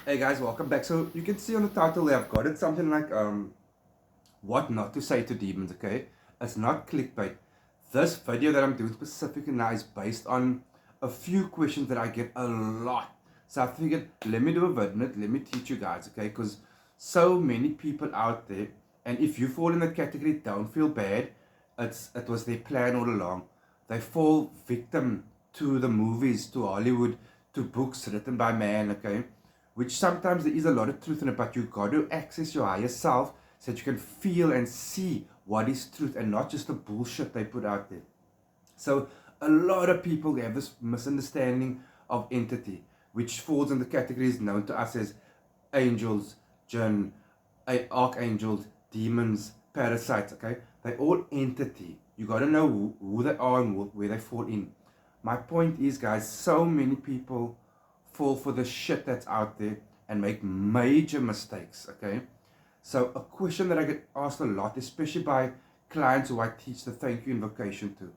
Hey guys, welcome back. So you can see on the title there I've got it something like what not to say to demons, okay? It's not clickbait. This video that I'm doing specifically now is based on a few questions that I get a lot. So I figured let me do a video, let me teach you guys, okay? Because so many people out there, and if you fall in that category, don't feel bad. It was their plan all along. They fall victim to the movies, to Hollywood, to books written by man, okay? Which sometimes there is a lot of truth in it, but you got to access your higher self so that you can feel and see what is truth and not just the bullshit they put out there. So a lot of people have this misunderstanding of entity, which falls in the categories known to us as angels, jinn, archangels, demons, parasites, okay? They're all entity. You got to know who they are and where they fall in. My point is, guys, so many people fall for the shit that's out there and make major mistakes, okay? So a question that I get asked a lot, especially by clients who I teach the thank you invocation to.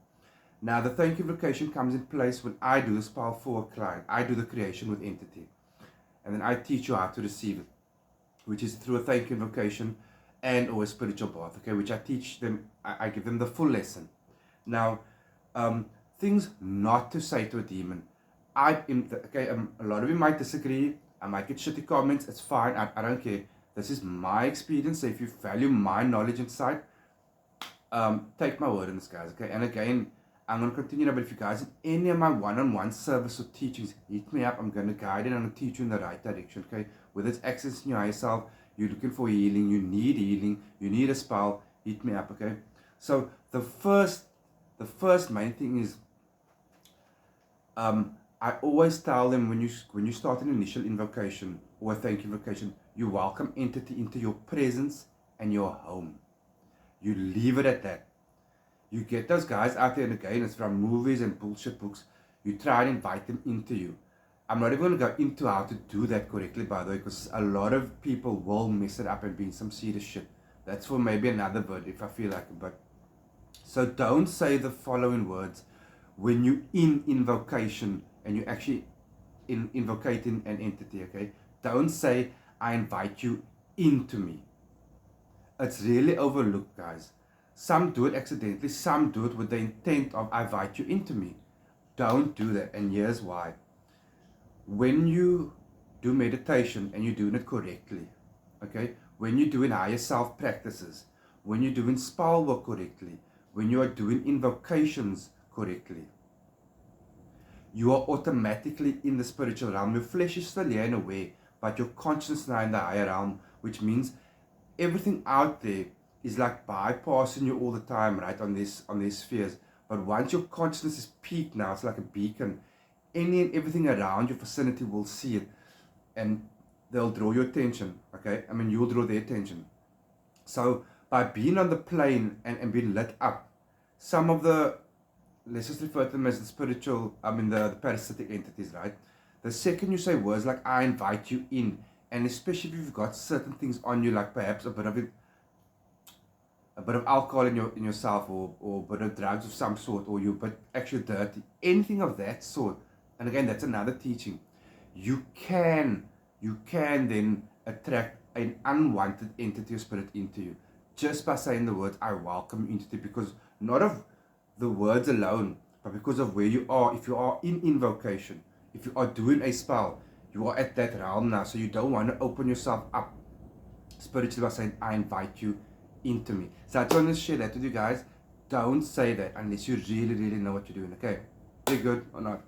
Now, the thank you invocation comes in place when I do the spell for a client. I do the creation with entity. And then I teach you how to receive it, which is through a thank you invocation and or a spiritual bath, okay? Which I teach them, I give them the full lesson. Now, things not to say to a demon. A lot of you might disagree. I might get shitty comments. It's fine. I don't care. This is my experience. So if you value my knowledge inside, take my word on this, guys. Okay. And again, I'm gonna continue now. But if you guys in any of my one-on-one service or teachings, hit me up. I'm gonna guide and I'm gonna teach you in the right direction. Okay. Whether it's accessing your higher self, you're looking for healing, you need a spell, hit me up. Okay. So the first main thing is, I always tell them when you start an initial invocation or a thank you invocation, you welcome entity into your presence and your home. You leave it at that. You get those guys out there, and again, it's from movies and bullshit books. You try and invite them into you. I'm not even going to go into how to do that correctly, by the way, because a lot of people will mess it up and be in some serious shit. That's for maybe another word if I feel like it. But so don't say the following words when you in invocation and you actually invocating an entity, okay? Don't say, I invite you into me. It's really overlooked, guys. Some do it accidentally, some do it with the intent of, I invite you into me. Don't do that, and here's why. When you do meditation and you're doing it correctly, okay? When you're doing higher self practices, when you're doing spell work correctly, when you are doing invocations correctly, you are automatically in the spiritual realm. Your flesh is still here and aware, but your consciousness is now in the higher realm, which means everything out there is like bypassing you all the time, right, on these spheres. But once your consciousness is peaked now, it's like a beacon. Any and everything around your vicinity will see it, and they'll draw your attention, okay? I mean, you'll draw their attention. So by being on the plane and being lit up, some of the, let's just refer to them as the spiritual, the parasitic entities, right? The second you say words like, I invite you in, and especially if you've got certain things on you, like perhaps a bit of alcohol in yourself, or a bit of drugs of some sort, or you're a bit actually dirty, anything of that sort. And again, that's another teaching. You can then attract an unwanted entity or spirit into you just by saying the words, I welcome entity, because not of the words alone, but because of where you are. If you are in invocation, if you are doing a spell, you are at that realm now. So you don't want to open yourself up spiritually by saying, I invite you into me. So I just want to share that with you guys. Don't say that unless you really know what you're doing, okay? You're good or not.